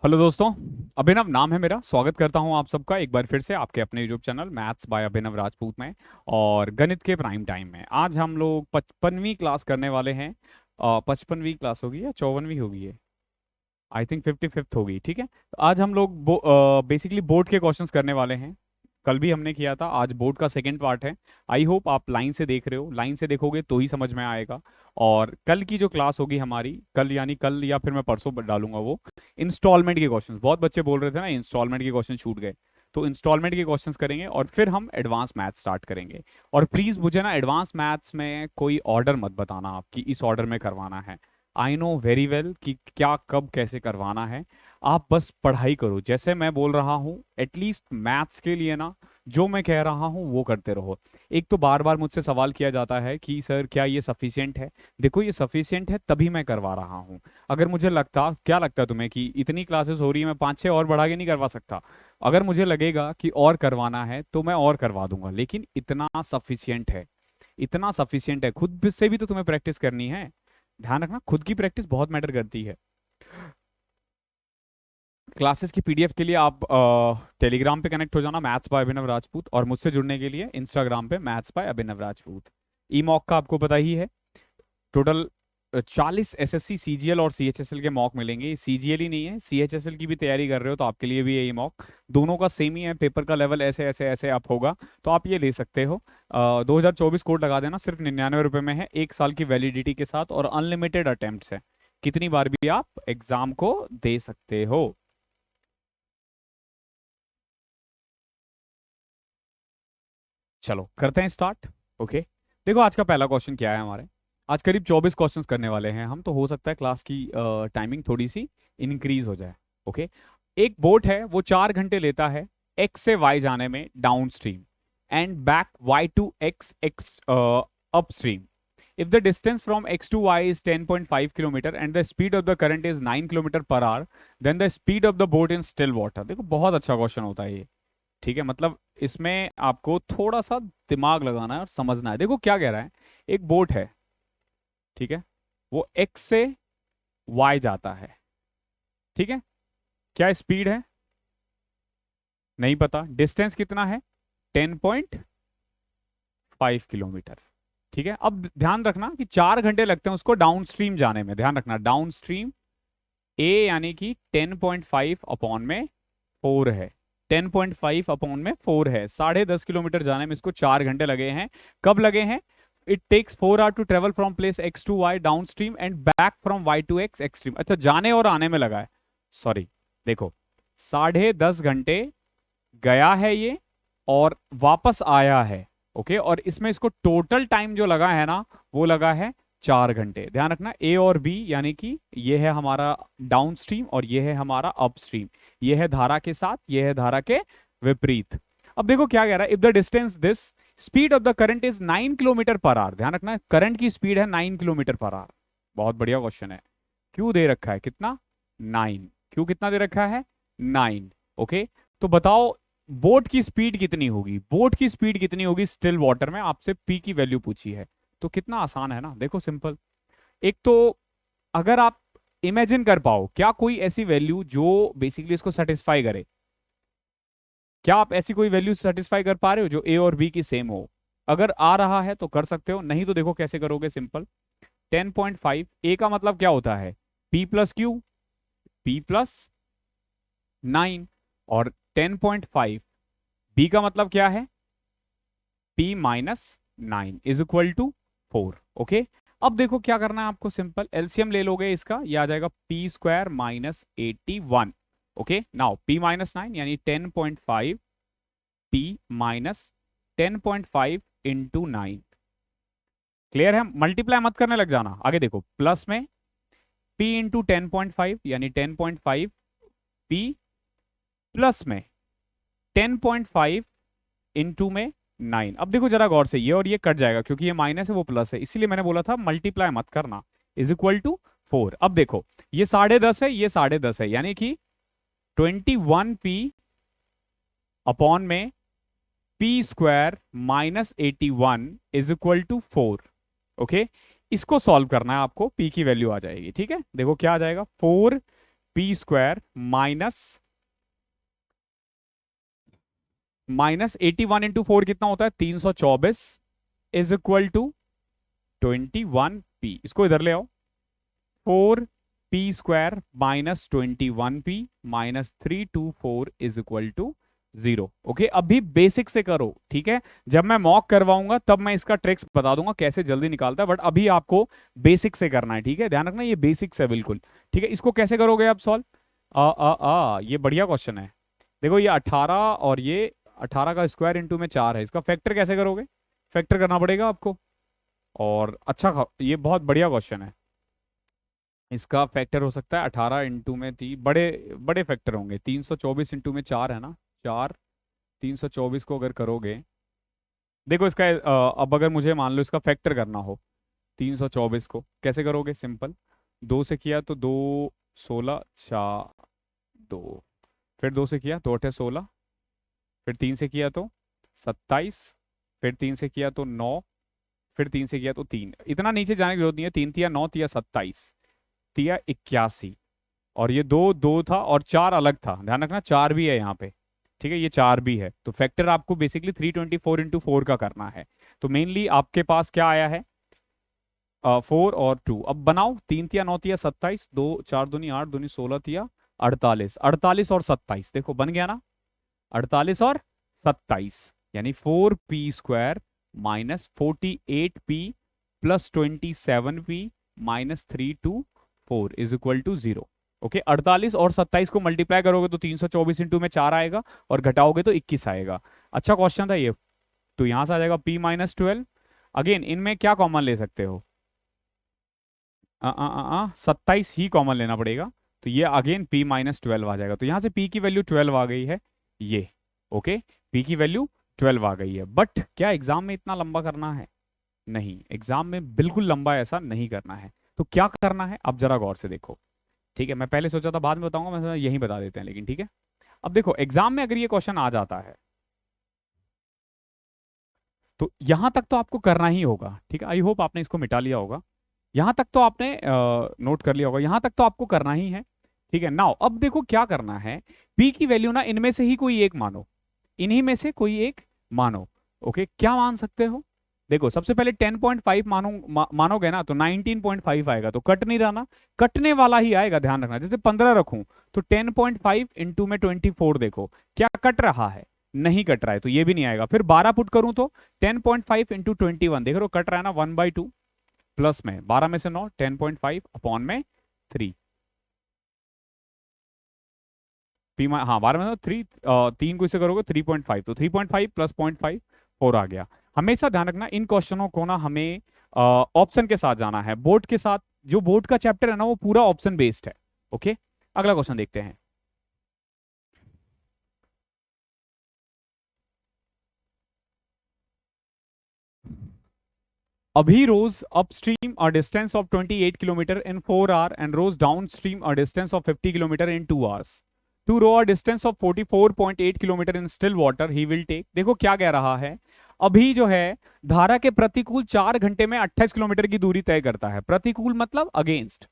Hello दोस्तों। अभिनव नाम है मेरा। स्वागत करता हूं आप सबका एक बार फिर से आपके अपने यूट्यूब चैनल मैथ्स बाय अभिनव राजपूत में और गणित के प्राइम टाइम में। आज हम लोग 55वीं क्लास करने वाले हैं। 55वीं क्लास होगी या 54वीं होगी ये? आई थिंक 55th होगी। ठीक है, तो आज हम लोग बेसिकली बोर्ड के क्वेश्चंस करने वाले हैं। कल भी हमने किया था, आज बोर्ड का सेकंड पार्ट है। आई होप आप लाइन से देख रहे हो, लाइन से देखोगे तो ही समझ में आएगा। और कल की जो क्लास होगी हमारी, कल यानी कल या फिर मैं परसों डालूंगा वो इंस्टॉलमेंट के क्वेश्चंस। बहुत बच्चे बोल रहे थे ना इंस्टॉलमेंट के क्वेश्चन छूट गए, तो इंस्टॉलमेंट के क्वेश्चंस करेंगे और फिर हम एडवांस मैथ्स स्टार्ट करेंगे। और प्लीज मुझे ना एडवांस मैथ्स में कोई ऑर्डर मत बताना आपकी इस ऑर्डर में करवाना है। आई नो वेरी वेल कि क्या कब कैसे करवाना है। आप बस पढ़ाई करो जैसे मैं बोल रहा हूँ। एटलीस्ट मैथ्स के लिए ना जो मैं कह रहा हूँ वो करते रहो। एक तो बार बार मुझसे सवाल किया जाता है कि सर क्या ये सफिशिएंट है। देखो ये सफिशिएंट है तभी मैं करवा रहा हूँ। अगर मुझे लगता, क्या लगता है तुम्हें कि इतनी क्लासेस हो रही है मैं 5-6 और बढ़ा के नहीं करवा सकता? अगर मुझे लगेगा कि और करवाना है तो मैं और करवा दूंगा, लेकिन इतना सफिशिएंट है। इतना सफिशिएंट है, खुद से भी तो तुम्हें प्रैक्टिस करनी है। ध्यान रखना, खुद की प्रैक्टिस बहुत मैटर करती है। क्लासेस की पीडीएफ के लिए आप टेलीग्राम पे कनेक्ट हो जाना, मैथ्स बाय अभिनव राजपूत। और मुझसे जुड़ने के लिए इंस्टाग्राम पे maths by Abhinav Rajput. E mock का आपको पता ही है। टोटल 40 एसएससी सीजीएल और सीएचएसएल के मॉक मिलेंगे। सीजीएल ही नहीं है, सीएचएसएल की भी तैयारी कर रहे हो तो आपके लिए भी है ये मॉक। दोनों का सेम ही है, पेपर का लेवल ऐसे ऐसे ऐसे अप होगा, तो आप ये ले सकते हो। 2024 कोड लगा देना, सिर्फ 99 रुपए में है, 1 साल की वैलिडिटी के साथ और अनलिमिटेड अटेम्प्ट्स है। कितनी बार भी आप एग्जाम को दे सकते हो। चलो करते हैं स्टार्ट। ओके, देखो आज का पहला क्वेश्चन क्या है हमारे। आज करीब 24 क्वेश्चंस करने वाले हैं हम, तो हो सकता है क्लास की टाइमिंग थोड़ी सी इंक्रीज हो जाए। ओके, एक बोट है वो 4 घंटे लेता है एक्स से वाई जाने में downstream and back Y to X X upstream. If the distance from x to y is 10.5 kilometre and the speed of the current is 9 kilometre per hour, then the speed of the boat in still water। देखो बहुत अच्छा question होता है ये। ठीक है, मतलब इसमें आपको थोड़ा सा दिमाग लगाना है और समझना है। देखो क्या कह रहा है, एक बोट है, ठीक है, वो एक्स से वाई जाता है। ठीक है, क्या स्पीड है नहीं पता, डिस्टेंस कितना है 10.5 किलोमीटर। ठीक है, अब ध्यान रखना कि 4 घंटे लगते हैं उसको डाउन स्ट्रीम जाने में। ध्यान रखना डाउन स्ट्रीम ए यानी कि 10.5 अपॉन में 4 है। 10.5 अपॉन में 4 है, 10.5 किलोमीटर जाने में इसको 4 घंटे लगे हैं। कब लगे हैं? It takes 4 hour to travel from place X to Y downstream and back from Y to X extreme. अच्छा, जाने और आने में लगा है, सॉरी। देखो 10.5 घंटे गया है ये और वापस आया है। ओके, और इसमें इसको टोटल टाइम जो लगा है ना वो लगा है 4 घंटे। ध्यान रखना ए और बी यानी कि ये है हमारा डाउन स्ट्रीम और ये है हमारा अप स्ट्रीम। ये है धारा के साथ, ये है धारा के विपरीत। अब देखो क्या कह रहा है, if the distance this speed of the current is 9 kilometre per our. ध्यान रखना करंट की स्पीड है 9 किलोमीटर पर आवर। बहुत बढ़िया क्वेश्चन है। क्यों दे रखा है कितना? 9। क्यों कितना दे रखा है? 9। ओके, तो बताओ बोट की स्पीड कितनी होगी? बोट की स्पीड कितनी होगी स्टिल वाटर में? आपसे पी की वैल्यू पूछी है, तो कितना आसान है ना। देखो सिंपल। एक तो अगर आप इमेजिन कर पाओ क्या कोई ऐसी वैल्यू जो बेसिकली इसको सेटिस्फाई करे, क्या आप ऐसी कोई वैल्यू सेटिस्फाई कर पा रहे हो जो ए और बी की सेम हो? अगर आ रहा है तो कर सकते हो, नहीं तो देखो कैसे करोगे। सिंपल, 10.5 ए का मतलब क्या होता है? P plus Q, P plus 9। और 10.5 बी का मतलब क्या है? P minus 9 is equal to 4। Okay, अब देखो क्या करना है आपको। सिंपल एलसीएम ले लोगे इसका, ये आ जाएगा P square minus 81। Okay, now P minus 9 यानी 10.5 पी माइनस 10.5 इंटू 9। क्लियर है? मल्टीप्लाई मत करने लग जाना। आगे देखो, प्लस में पी इंटू 10.5 यानी 10.5 पी प्लस में 10.5 इंटू में 9। अब देखो जरा गौर से, ये और ये कट जाएगा क्योंकि ये माइनस है वो प्लस है, इसीलिए मैंने बोला था मल्टीप्लाई मत करना। Is equal to 4। अब देखो ये 10.5 है, ये 10.5 है, यानी कि 21p अपॉन में P square minus 81 is equal to 4। Okay, इसको सॉल्व करना है आपको, पी की वैल्यू आ जाएगी। ठीक है, देखो क्या आ जाएगा, 4 पी स्क्वायर माइनस 81 इंटू 4 कितना होता है 324 इज इक्वल टू 21p। इसको इधर ले आओ, 4p square minus 21p minus 324 is equal to 0। Okay, अभी बेसिक से करो, ठीक है। जब मैं मॉक करवाऊंगा तब मैं इसका ट्रिक्स बता दूंगा कैसे जल्दी निकालता है, बट अभी आपको बेसिक से करना है, ठीक है। ध्यान रखना ये बेसिक्स है बिल्कुल, ठीक है। इसको कैसे करोगे आप सॉल्व? ये बढ़िया क्वेश्चन है। देखो ये 18 और ये 18 का स्क्वायर इंटू में 4 है, इसका फैक्टर कैसे करोगे? फैक्टर करना पड़ेगा आपको। और अच्छा, ये बहुत बढ़िया क्वेश्चन है। इसका फैक्टर हो सकता है 18 इंटू में 3, बड़े बड़े फैक्टर होंगे। 324 इंटू में 4 है ना, 4, 324 को अगर करोगे, देखो इसका अब अगर मुझे मान लो इसका फैक्टर करना हो 324 को, कैसे करोगे? सिंपल, 2 से किया तो 2 16 4 2, फिर 2 से किया तो 8 16, फिर 3 से किया तो 27, फिर 3 से किया तो 9, फिर 3 से किया तो 3। इतना नीचे जाने की जरूरत नहीं है। 3 तिया 9 तिया 27 तिया 81, और ये 2 2 था और 4 अलग था, ध्यान रखना 4 भी है यहाँ पे, ठीक है। ये 4 भी है, तो फैक्टर आपको बेसिकली 324 इंटू 4 का करना है। तो मेनली आपके पास क्या आया है? 4 और 2। अब बनाओ, 3 तिया 9 तिया 27, 2 4 दूनी 8 दूनी 16 तिया 48, 48 और 27, देखो बन गया ना, 48 और 27, यानी 4p square minus 48p plus 27p minus 324 is equal to 0। Okay, 48 और 27 को मल्टीप्लाई करोगे तो 324 इंटू में 4 आएगा, और घटाओगे तो 21 आएगा। अच्छा क्वेश्चन था ये। तो यहां से आ जाएगा p माइनस 12। अगेन इनमें क्या कॉमन ले सकते हो? 27 ही कॉमन लेना पड़ेगा, तो ये अगेन p माइनस 12 आ जाएगा। तो यहां से p की वैल्यू 12 आ गई है ये। ओके, p की वैल्यू 12 आ गई है। बट क्या एग्जाम में इतना लंबा करना है? नहीं, एग्जाम में बिल्कुल लंबा ऐसा नहीं करना है। तो क्या करना है अब जरा गौर से देखो, ठीक है। मैं पहले सोचा था बाद में बताऊंगा, मैं यही बता देते हैं, लेकिन ठीक है। अब देखो एग्जाम में अगर ये क्वेश्चन आ जाता है तो यहां तक तो आपको करना ही होगा, ठीक है। आई होप आपने इसको मिटा लिया होगा, यहां तक तो आपने नोट कर लिया होगा, यहां तक तो आपको करना ही है, ठीक है। नाउ अब देखो क्या करना है, p की वैल्यू ना इनमें से ही कोई एक मानो, इन्हीं में से कोई एक मानो। ओके, क्या मान सकते हो? देखो सबसे पहले 10.5 मानोगे ना तो 19.5 आएगा, तो कट नहीं रहा ना, कटने वाला ही आएगा, ध्यान रखना। जैसे 15 रखूं तो 10.5 इंटू में 24, देखो क्या कट रहा है? नहीं कट रहा है, तो ये भी नहीं आएगा। फिर 12 पुट करूं तो 10.5 इंटू 21, देख रहे हो कट रहा है ना, 1/2 प्लस में 12 में से 9, 10.5 अपॉन में 3, हाँ 12 में से 3, 3 को इससे करोगे 3.5, तो 3.5 प्लस 0.5 4 आ गया। हमेशा ध्यान रखना इन क्वेश्चनों को ना हमें ऑप्शन के साथ जाना है, बोर्ड के साथ। जो बोर्ड का चैप्टर है ना वो पूरा ऑप्शन बेस्ड है। ओके, अगला क्वेश्चन देखते हैं। Abhi rose upstream a distance of 28 km in 4 hours and rose downstream a distance of 50 km in 2 hours. To row a distance of 44.8 km in still water, he will take. देखो क्या कह रहा है, अभी जो है धारा के प्रतिकूल 4 घंटे में 28 किलोमीटर की दूरी तय करता है। प्रतिकूल मतलब अगेंस्ट,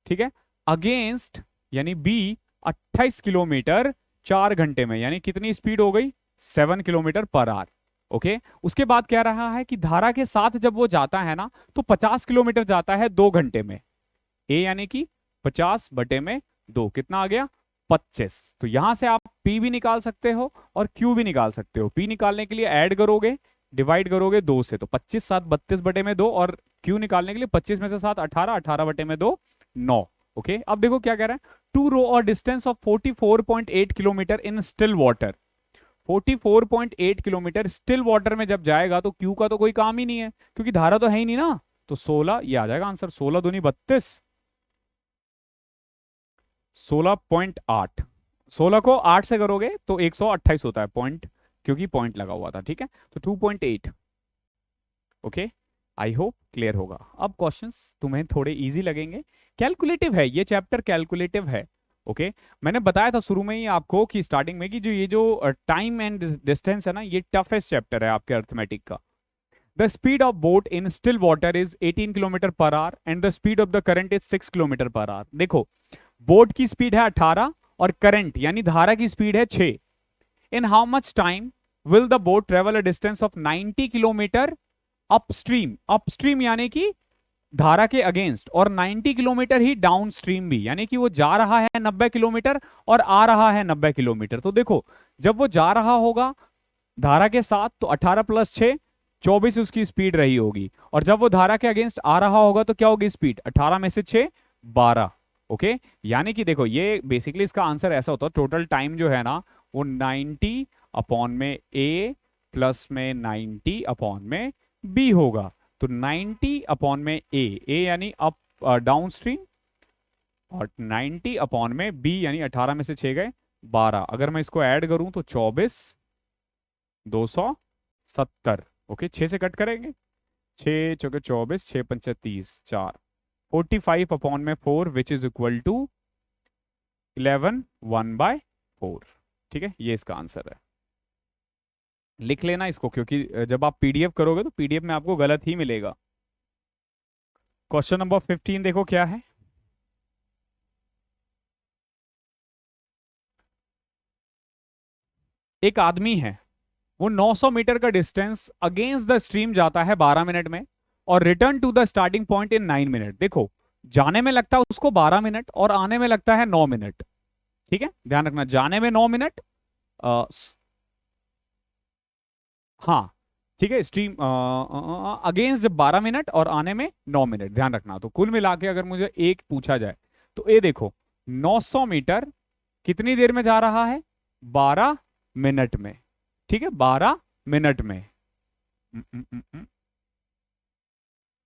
ठीक है। अगेंस्ट यानी बी 28 किलोमीटर 4 घंटे में, यानी कितनी स्पीड हो गई? 7 किलोमीटर पर आवर। ओके, उसके बाद कह रहा है कि धारा के साथ जब वो जाता है ना तो 50 किलोमीटर जाता है 2 घंटे में। ए यानी कि 50 बटे में 2 कितना आ गया? 25। तो यहां से आप P भी निकाल सकते हो और Q भी निकाल सकते हो। P निकालने के लिए ऐड करोगे, डिवाइड करोगे 2 से, तो 25 7 32 बटे में 2, और Q निकालने के लिए 25 में से 7 18, 18 बटे में 2 9। ओके, अब देखो क्या कह रहा है, टू रो और distance of 44.8 kilometre in still water. 44.8 kilometre still water में जब जाएगा तो Q का तो कोई काम ही नहीं है, क्योंकि धारा तो है ही नहीं ना। तो 16, ये आ जाएगा आंसर, 16 दूनी 32, 16.8। 16 को 8 से करोगे तो 128 होता है पॉइंट, क्योंकि पॉइंट लगा हुआ था, ठीक है। तो 2.8। ओके, आई होप क्लियर होगा। अब क्वेश्चंस तुम्हें थोड़े इजी लगेंगे, कैलकुलेटिव है ये चैप्टर, कैलकुलेटिव है। ओके, मैंने बताया था शुरू में ही आपको कि स्टार्टिंग में कि जो ये जो टाइम एंड डिस्टेंस है ना, ये टफेस्ट चैप्टर है आपके अर्थमेटिक का। The speed of boat in still water is 18 kilometre per our and the speed of the current is 6 kilometre per our. देखो बोट की स्पीड है 18 और करंट यानी धारा की स्पीड है 6। In how much time will the boat travel a distance of 90 kilometre upstream. Upstream यानी कि धारा के अगेंस्ट, और 90 किलोमीटर ही डाउन स्ट्रीम भी, यानी कि वो जा रहा है 90 किलोमीटर और आ रहा है 90 किलोमीटर। तो देखो, जब वो जा रहा होगा धारा के साथ तो 18 प्लस 6 24 उसकी स्पीड रही होगी, और जब वो धारा के अगेंस्ट आ रहा होगा तो क्या होगी स्पीड, 18 में से 6 12। ओके, यानी कि देखो ये बेसिकली इसका आंसर ऐसा होता है, टोटल टाइम जो है ना वो 90 अपॉन में ए प्लस में 90 अपॉन में बी होगा। तो 90 अपॉन में ए यानी अप डाउन स्ट्रीम, और 90 अपॉन में बी यानी 18 में से 6 गए 12। अगर मैं इसको ऐड करूं तो 24 270। ओके, 6 से कट करेंगे, 6 चौके 24, 6 पंचे 30, 4 45 अपॉन में 4 विच इज इक्वल टू 11 1/4। ठीक है, ये इसका आंसर है। लिख लेना इसको, क्योंकि जब आप पीडीएफ करोगे तो पीडीएफ में आपको गलत ही मिलेगा। क्वेश्चन नंबर 15 देखो क्या है। एक आदमी है, वो 900 मीटर का डिस्टेंस अगेंस्ट द स्ट्रीम जाता है 12 मिनट में, और return to the starting point in 9 minute. देखो, जाने में लगता है उसको 12 मिनट और आने में लगता है 9 मिनट। ठीक है, ध्यान रखना, जाने में 9 मिनट, हाँ ठीक है, स्ट्रीम अगेंस्ट जब 12 मिनट और आने में 9 मिनट, ध्यान रखना। तो कुल मिला के अगर मुझे एक पूछा जाए तो ये देखो, 900 मीटर कितनी देर में जा रहा है, 12 मिनट में। ठीक है, 12 मिनट में,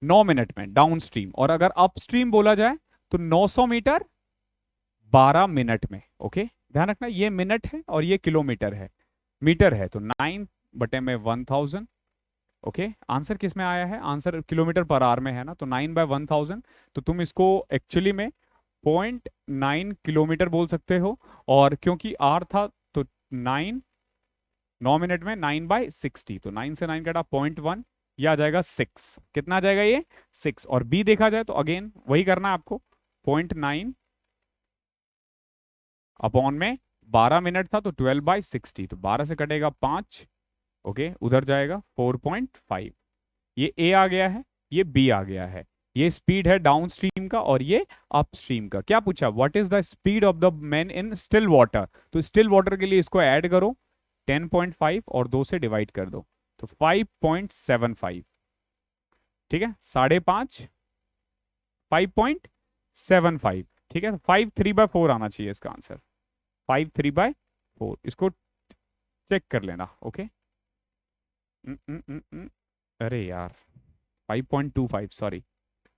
9 मिनट में डाउन स्ट्रीम, और अगर अप स्ट्रीम बोला जाए तो 900 मीटर 12 मिनट में। ओके, ध्यान रखना, ये मिनट है और ये किलोमीटर है, मीटर है, तो 9 बटे में 1000। ओके, आंसर किस में आया है, आंसर किलोमीटर पर आवर में है ना, तो 9/1000। तो तुम इसको एक्चुअली में 0.9 किलोमीटर बोल सकते हो, और क्योंकि आर था तो 9 मिनट में 9/60, तो 9 से 9 कटा 0.1, ये आ जाएगा 6। कितना आ जाएगा ये 6। और बी देखा जाए तो अगेन वही करना है आपको, 0.9 अपॉन में 12 मिनट था तो 12/60, तो 12 से कटेगा 5। ओके, उधर जाएगा 4.5। ये ए आ गया है, ये बी आ गया है। ये स्पीड है डाउन स्ट्रीम का और ये अप स्ट्रीम का। क्या पूछा, what is the speed of the man in still water. तो स्टिल वाटर के लिए इसको ऐड करो 10.5 और 2 से डिवाइड कर दो, तो 5.75। ठीक है, 5.5 5.75। ठीक है, 5 3/4 आना चाहिए इसका आंसर, 5 3/4। इसको चेक कर लेना। ओके, अरे यार 5.25, सॉरी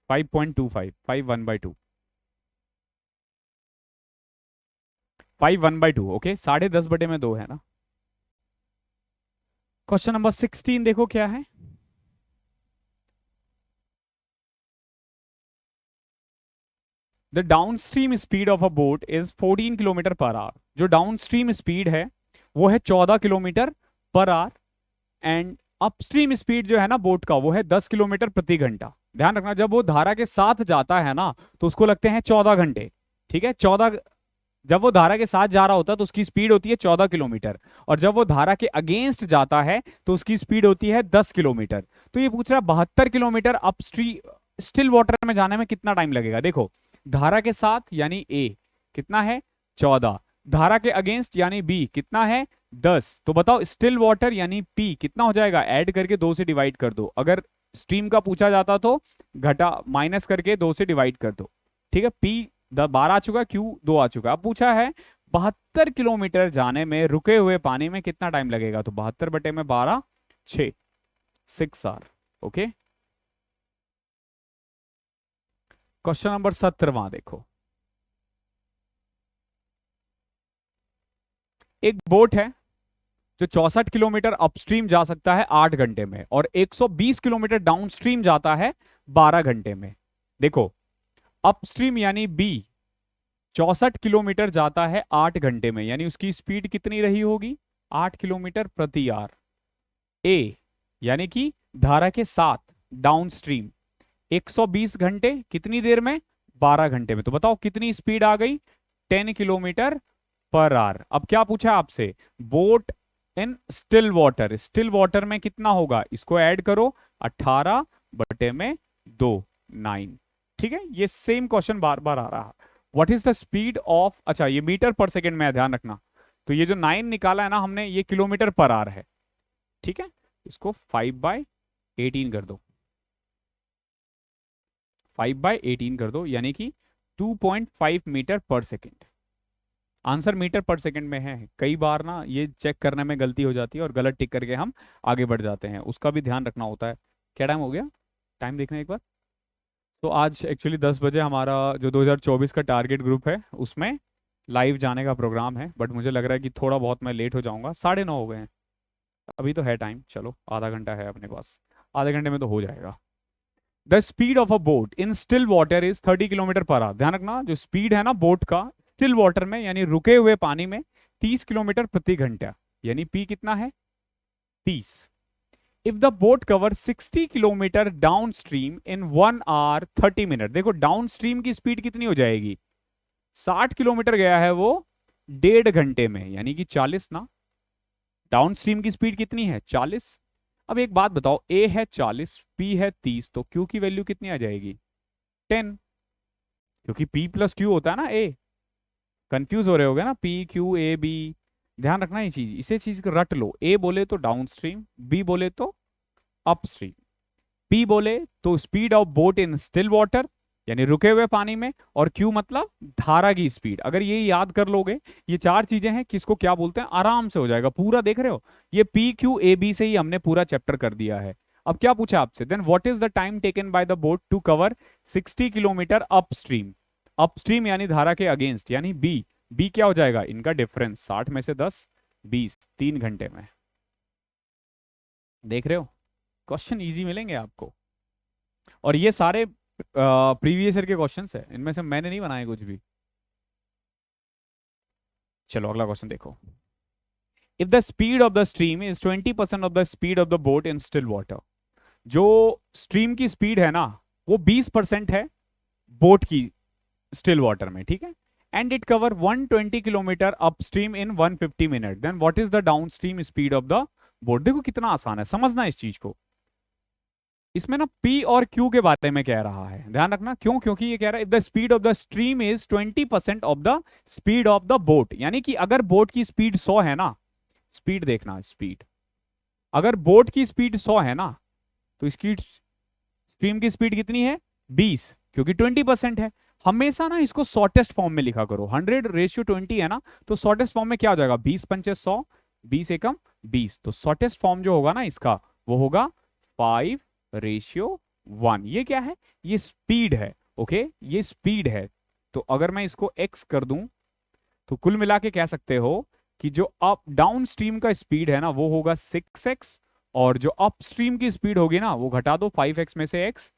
5.25, 5 1/2, 5 1/2। ओके, 10.5 बटे में 2 है ना। क्वेश्चन नंबर 16 देखो क्या है। The downstream speed of a boat is 14 kilometre per our. जो डाउन स्ट्रीम स्पीड है वो है 14 kilometre per our, and upstream speed जो है ना बोट का वो है 10 किलोमीटर प्रति घंटा। ध्यान रखना, जब वो धारा के साथ जाता है ना तो उसको लगते हैं 14 घंटे। ठीक है, 14, जब वो धारा के साथ जा रहा होता है तो उसकी स्पीड होती है 14 किलोमीटर, और जब वो धारा के अगेंस्ट जाता है तो उसकी स्पीड होती है 10 किलोमीटर। तो ये पूछ रहा है 72 किलोमीटर अपस्ट्रीम स्टिल वाटर में जाने में कितना टाइम लगेगा। देखो, धारा के साथ यानी ए कितना है 14, धारा के अगेंस्ट यानी बी कितना है 10। तो बताओ स्टिल वाटर यानी पी कितना हो जाएगा, ऐड करके 2 से डिवाइड कर दो। अगर स्ट्रीम का पूछा जाता तो घटा माइनस करके 2 से डिवाइड कर दो। ठीक है, पी 12 आ चुका, क्यू 2 आ चुका। अब पूछा है 72 किलोमीटर जाने में रुके हुए पानी में कितना टाइम लगेगा, तो 72 बटे में 12 6 आवर। ओके, क्वेश्चन नंबर 17 देखो। एक बोट है जो 64 किलोमीटर अपस्ट्रीम जा सकता है 8 घंटे में, और 120 किलोमीटर डाउनस्ट्रीम जाता है 12 घंटे में। देखो, अपस्ट्रीम यानी बी 64 किलोमीटर जाता है 8 घंटे में, यानी उसकी स्पीड कितनी रही होगी 8 किलोमीटर प्रति आवर। ए यानी कि धारा के साथ डाउनस्ट्रीम 120 घंटे कितनी देर में 12 घंटे में। तो बताओ कितनी स्पीड आ गई, 10 किलोमीटर पर आवर। अब क्या पूछा आपसे, boat in still water, still water में कितना होगा, इसको ऐड करो, 18/2, 9। ठीक है, ये सेम क्वेश्चन बार बार आ रहा है। What is the speed of, अच्छा ये मीटर पर सेकेंड में है, ध्यान रखना। तो ये जो 9 निकाला है ना हमने, ये किलोमीटर पर आवर है। ठीक है, इसको 5/18 कर दो, 5/18 कर दो, यानी कि 2.5 मीटर पर सेकेंड। आंसर मीटर पर सेकंड में है। कई बार ना ये चेक करने में गलती हो जाती है और गलत टिक करके हम आगे बढ़ जाते हैं, उसका भी ध्यान रखना होता है। क्या टाइम हो गया, टाइम देखना एक बार। तो आज एक्चुअली 10 बजे हमारा जो 2024 का टारगेट ग्रुप है उसमें लाइव जाने का प्रोग्राम है, बट मुझे लग रहा है कि थोड़ा बहुत मैं लेट हो जाऊंगा। 9:30 हो गए हैं, अभी तो है टाइम, चलो आधा घंटा है अपने पास, आधे घंटे में तो हो जाएगा। The speed of a boat in still water is 30 kilometre per our. ध्यान रखना, जो स्पीड है ना बोट का स्टिल वाटर में यानी रुके हुए पानी में, 30 किलोमीटर प्रति घंटा, यानी पी कितना है, 30। If the boat cover 60 kilometre downstream in 1 hour 30 minute. देखो डाउन स्ट्रीम की स्पीड कितनी हो जाएगी, 60 किलोमीटर गया है वो 1.5 घंटे में, यानी कि 40 ना। डाउन स्ट्रीम की स्पीड कितनी है, 40। अब एक बात बताओ, ए है 40, पी है 30, तो क्यू की वैल्यू कितनी आ जाएगी, 10, क्योंकि पी प्लस क्यू होता है ना ए। कंफ्यूज हो रहे होगे ना, पी क्यू ए बी, ध्यान रखना ये चीज, इसे चीज को रट लो। ए बोले तो डाउन स्ट्रीम, बी बोले तो अप स्ट्रीम, पी बोले तो speed of boat in still water यानी रुके हुए पानी में, और क्यू मतलब धारा की स्पीड। अगर ये याद कर लोगे, ये चार चीजें हैं, किसको क्या बोलते हैं, आराम से हो जाएगा पूरा। देख रहे हो, ये पी क्यू ए बी से ही हमने पूरा चैप्टर कर दिया है। अब क्या पूछा आपसे, then what is the time taken by the boat to cover 60 kilometre upstream. Upstream यानी धारा के अगेंस्ट, यानी बी। बी क्या हो जाएगा, इनका डिफरेंस 60 में से 10, 20, 3 घंटे में। देख रहे हो, क्वेश्चन इजी मिलेंगे आपको, और ये सारे प्रीवियस ईयर के क्वेश्चंस है, इनमें से मैंने नहीं बनाए कुछ भी। चलो अगला क्वेश्चन देखो। If the speed of the stream is 20% of the speed of the boat in still water. जो स्ट्रीम की स्पीड है ना वो 20% है बोट की स्टिल वाटर में, ठीक है। And it cover 120 kilometre upstream in 150 minute, then what is the downstream speed of the boat. देखो कितना आसान है, समझना इस चीज को। इसमें ना P और Q के बारे में कह रहा है, ध्यान रखना क्यों, क्योंकि ये कह रहा है if the speed of the stream is 20% of the speed of the boat, यानी कि अगर बोट की स्पीड 100 है ना, स्पीड देखना स्पीड, अगर बोट की स्पीड 100 है ना, तो इसकी स्ट्रीम की स्पीड कितनी है, 20, क्योंकि 20% है। हमेशा ना इसको शॉर्टेस्ट फॉर्म में लिखा करो, 100:20 है ना, तो शॉर्टेस्ट फॉर्म में क्या हो जाएगा, 20×5 100, 20 एकम 20, तो शॉर्टेस्ट फॉर्म जो होगा ना इसका वो होगा 5:1। ये क्या है, ये स्पीड है, ओके, ये स्पीड है। तो अगर मैं इसको x कर दूं तो कुल मिला के कह सकते हो कि जो अप डाउन स्ट्रीम का स्पीड है ना वो होगा 6x, और जो अप स्ट्रीम की स्पीड होगी ना वो घटा दो 5x में से x,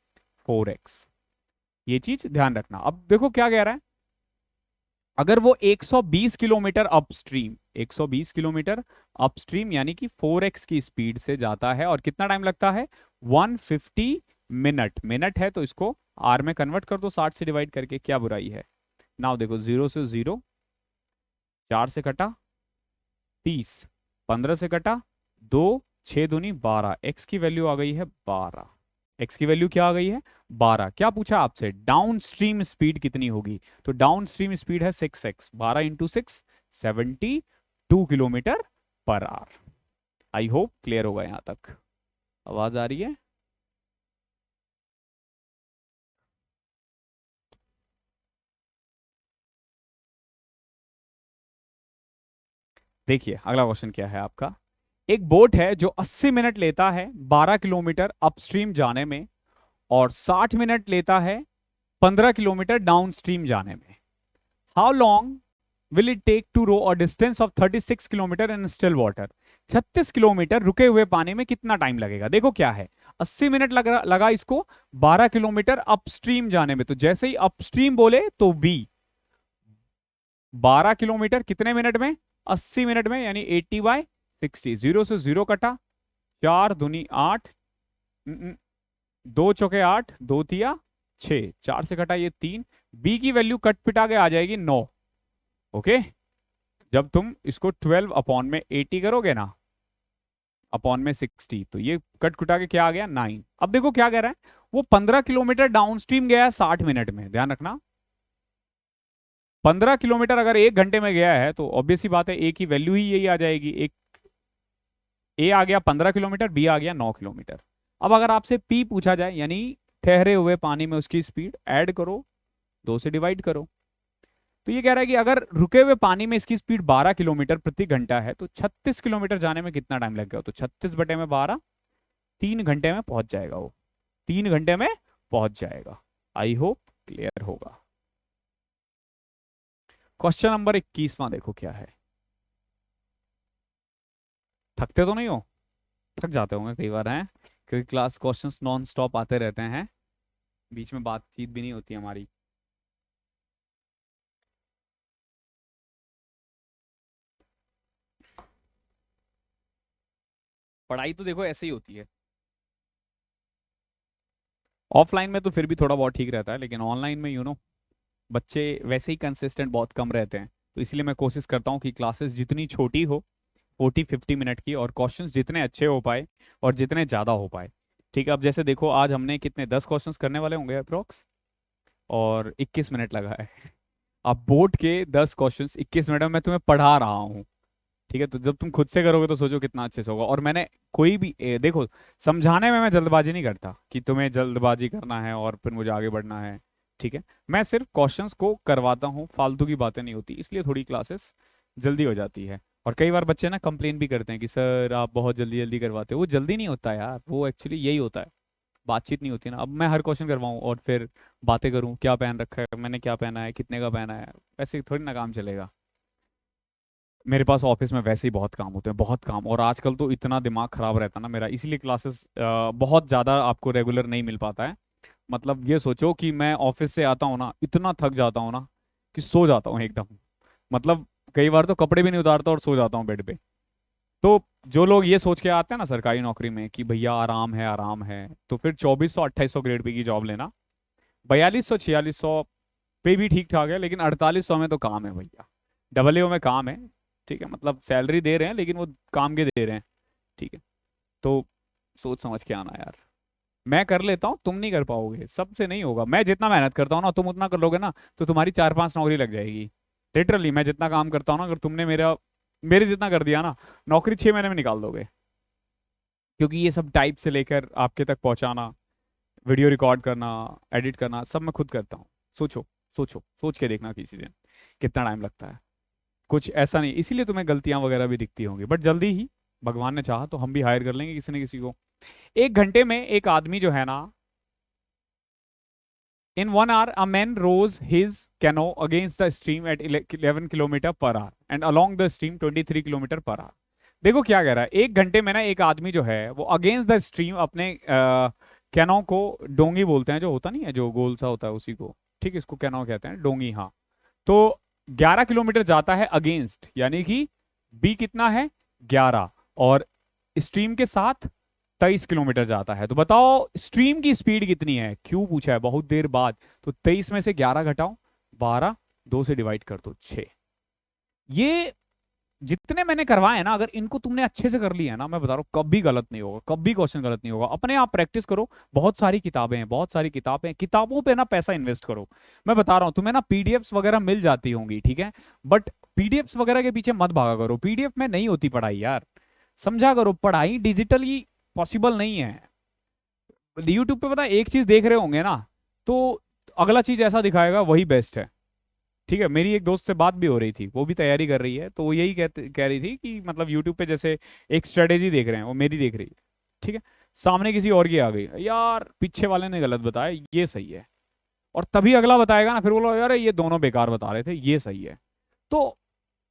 4x। ये चीज ध्यान रखना। अब देखो क्या कह रहा है, अगर वो 120 किलोमीटर अपस्ट्रीम, 120 किलोमीटर अपस्ट्रीम यानी कि 4x की स्पीड से जाता है, और कितना टाइम लगता है, 150 मिनट। मिनट है तो इसको आर में कन्वर्ट कर दो 60 से डिवाइड करके, क्या बुराई है। नाउ देखो 0 से 0, 4 से कटा 30, 15 से कटा 2, 6 दूनी 12, एक्स की वैल्यू आ गई है 12। एक्स की वैल्यू क्या आ गई है, 12। क्या पूछा आपसे, डाउन स्ट्रीम स्पीड कितनी होगी, तो डाउन स्ट्रीम स्पीड है 6x, 12 into 6, 72 kilometre per our. I hope clear होगा यहां तक। आवाज आ रही है, देखिए अगला क्वेश्चन क्या है आपका। एक बोट है जो 80 मिनट लेता है 12 किलोमीटर अपस्ट्रीम जाने में, और 60 मिनट लेता है 15 किलोमीटर डाउनस्ट्रीम जाने में। How long will it take to row a distance of 36 kilometre in still water. 36 kilometre रुके हुए पानी में कितना टाइम लगेगा। देखो क्या है, 80 मिनट लगा इसको 12 किलोमीटर अपस्ट्रीम जाने में, तो जैसे ही अपस्ट्रीम बोले तो बी 12 किलोमीटर कितने मिनट में, 80 मिनट में, यानी 80/60। 0 से 0 कटा, 4 दूनी 8, 2 चौके 8, 2 तिया 6, 4 से कटा ये 3, बी की वैल्यू कट पिटा के आ जाएगी 9। ओके, जब तुम इसको 12 अपॉन में 80 करोगे ना, अपॉन में 60, तो ये कट कुटा के क्या आ गया 9। अब देखो क्या कह रहा है, वो 15 किलोमीटर डाउनस्ट्रीम गया है 60 मिनट में, ध्यान रखना। 15 किलोमीटर अगर 1 घंटे में गया है तो ऑब्वियस सी बात है ए की वैल्यू ही यही आ जाएगी। एक ए आ गया 15 किलोमीटर, बी आ गया 9 किलोमीटर। अब अगर आपसे पी पूछा जाए, यानी ठहरे हुए पानी में उसकी स्पीड, ऐड करो, 2 से डिवाइड करो। तो ये कह रहा है कि अगर रुके हुए पानी में इसकी स्पीड 12 किलोमीटर प्रति घंटा है तो 36 किलोमीटर जाने में कितना टाइम लगेगा। तो 36/12, 3 घंटे में पहुंच जाएगा वो, 3 घंटे में पहुंच जाएगा। आई होप क्लियर होगा। क्वेश्चन नंबर 21वां देखो क्या है। थकते तो नहीं हो? थक जाते होंगे कई बार हैं, क्योंकि क्लास क्वेश्चंस नॉन स्टॉप आते रहते हैं, बीच में बातचीत भी नहीं होती हमारी। पढ़ाई तो देखो ऐसे ही होती है, ऑफलाइन में तो फिर भी थोड़ा बहुत ठीक रहता है, लेकिन ऑनलाइन में बच्चे वैसे ही कंसिस्टेंट बहुत कम रहते हैं। तो इसलिए मैं कोशिश करता हूँ कि क्लासेस जितनी छोटी हो, 40-50 मिनट की, और क्वेश्चंस जितने अच्छे हो पाए और जितने ज़्यादा हो पाए। ठीक है, अब जैसे देखो आज हमने कितने 10 क्वेश्चंस करने वाले होंगे अप्रोक्स, और 21 मिनट लगा है। अब बोर्ड के 10 क्वेश्चंस 21 मिनट में मैं तुम्हें पढ़ा रहा हूँ। ठीक है, तो जब तुम खुद से करोगे तो सोचो कितना अच्छे से होगा। और मैंने कोई भी देखो, समझाने में मैं जल्दबाजी नहीं करता कि तुम्हें जल्दबाजी करना है और फिर मुझे आगे बढ़ना है। ठीक है, मैं सिर्फ क्वेश्चंस को करवाता हूँ, फालतू की बातें नहीं होती, इसलिए थोड़ी क्लासेस जल्दी हो जाती है। और कई बार बच्चे ना कंप्लेन भी करते हैं कि सर आप बहुत जल्दी जल्दी करवाते हो। वो जल्दी नहीं होता यार, वो एक्चुअली यही होता है, बातचीत नहीं होती ना। अब मैं हर क्वेश्चन करवाऊँ और फिर बातें करूँ, क्या पहन रखा है मैंने, क्या पहना है, कितने का पहना है, ऐसे थोड़ी ना काम चलेगा। मेरे पास ऑफिस में वैसे ही बहुत काम होते हैं, बहुत काम, और आजकल तो इतना दिमाग खराब रहता है ना मेरा, इसीलिए क्लासेस बहुत ज़्यादा आपको रेगुलर नहीं मिल पाता है। मतलब ये सोचो कि मैं ऑफिस से आता हूँ ना, इतना थक जाता हूँ ना कि सो जाता हूँ एकदम। मतलब कई बार तो कपड़े भी नहीं उतारता और सो जाता हूँ बेड पे। तो जो लोग ये सोच के आते हैं ना सरकारी नौकरी में कि भैया आराम है आराम है, तो फिर 2400-2800 ग्रेड पे की जॉब लेना। 4200-4600 पे भी ठीक ठाक है, लेकिन 4800 में तो काम है भैया, डबल ए में काम है। ठीक है, मतलब सैलरी दे रहे हैं लेकिन वो काम के दे रहे हैं। ठीक है, तो सोच समझ के आना यार। मैं कर लेता हूँ, तुम नहीं कर पाओगे, सबसे नहीं होगा। मैं जितना मेहनत करता हूँ ना, तुम उतना कर लोगे ना, तो तुम्हारी 4-5 नौकरी लग जाएगी। लिटरली मैं जितना काम करता हूँ ना, अगर तुमने मेरे जितना कर दिया ना, नौकरी 6 महीने में निकाल दोगे। क्योंकि ये सब टाइप से लेकर आपके तक पहुंचाना, वीडियो रिकॉर्ड करना, एडिट करना, सब मैं खुद करता हूँ। सोचो, सोच के देखना किसी दिन कितना टाइम लगता है। कुछ ऐसा नहीं, इसीलिए तुम्हें गलतियां वगैरह भी दिखती होंगी, बट जल्दी ही भगवान ने चाहा तो हम भी हायर कर लेंगे किसी न किसी को। 1 घंटे में एक आदमी जो है ना, इन 1 hour a man rows his canoe against the stream at 11 kilometre per our and along the stream 23 kilometre per our. देखो क्या कह रहा है, 1 घंटे में ना एक आदमी जो है वो अगेंस्ट द स्ट्रीम अपने कैनो को, डोंगी बोलते हैं जो होता नहीं है, जो गोल सा होता है उसी को, ठीक है, इसको कैनो कहते हैं, डोंगी, हाँ। तो 11 किलोमीटर जाता है अगेंस्ट, यानी कि बी कितना है 11, और स्ट्रीम के साथ 23 किलोमीटर जाता है। तो बताओ स्ट्रीम की स्पीड कितनी है, क्यों पूछा है बहुत देर बाद। तो 23 में से 11 घटाओ 12, 2 से डिवाइड कर दो 6। ये जितने मैंने करवाए ना, अगर इनको तुमने अच्छे से कर लिया है ना, मैं बता रहा हूँ कभी गलत नहीं होगा, कभी क्वेश्चन गलत नहीं होगा। अपने आप प्रैक्टिस करो, बहुत सारी किताबें हैं, बहुत सारी किताबें, किताबों पे ना पैसा इन्वेस्ट करो। मैं बता रहा हूँ तुम्हें ना, पीडीएफ्स वगैरह मिल जाती होंगी, ठीक है, बट पीडीएफ्स वगैरह के पीछे मत भागा करो, पीडीएफ में नहीं होती पढ़ाई यार। समझा करो, पढ़ाई डिजिटली पॉसिबल नहीं है। यूट्यूब पे पता है एक चीज देख रहे होंगे ना, तो अगला चीज ऐसा दिखाएगा वही बेस्ट है। ठीक है, मेरी एक दोस्त से बात भी हो रही थी, वो भी तैयारी कर रही है, तो वो यही कह रही थी कि मतलब यूट्यूब पे जैसे एक स्ट्रेटेजी देख रहे हैं, वो मेरी देख रही है, ठीक है, सामने किसी और की आ गई, यार पीछे वाले ने गलत बताया, ये सही है, और तभी अगला बताएगा ना, फिर बोलो यार ये दोनों बेकार बता रहे थे, ये सही है। तो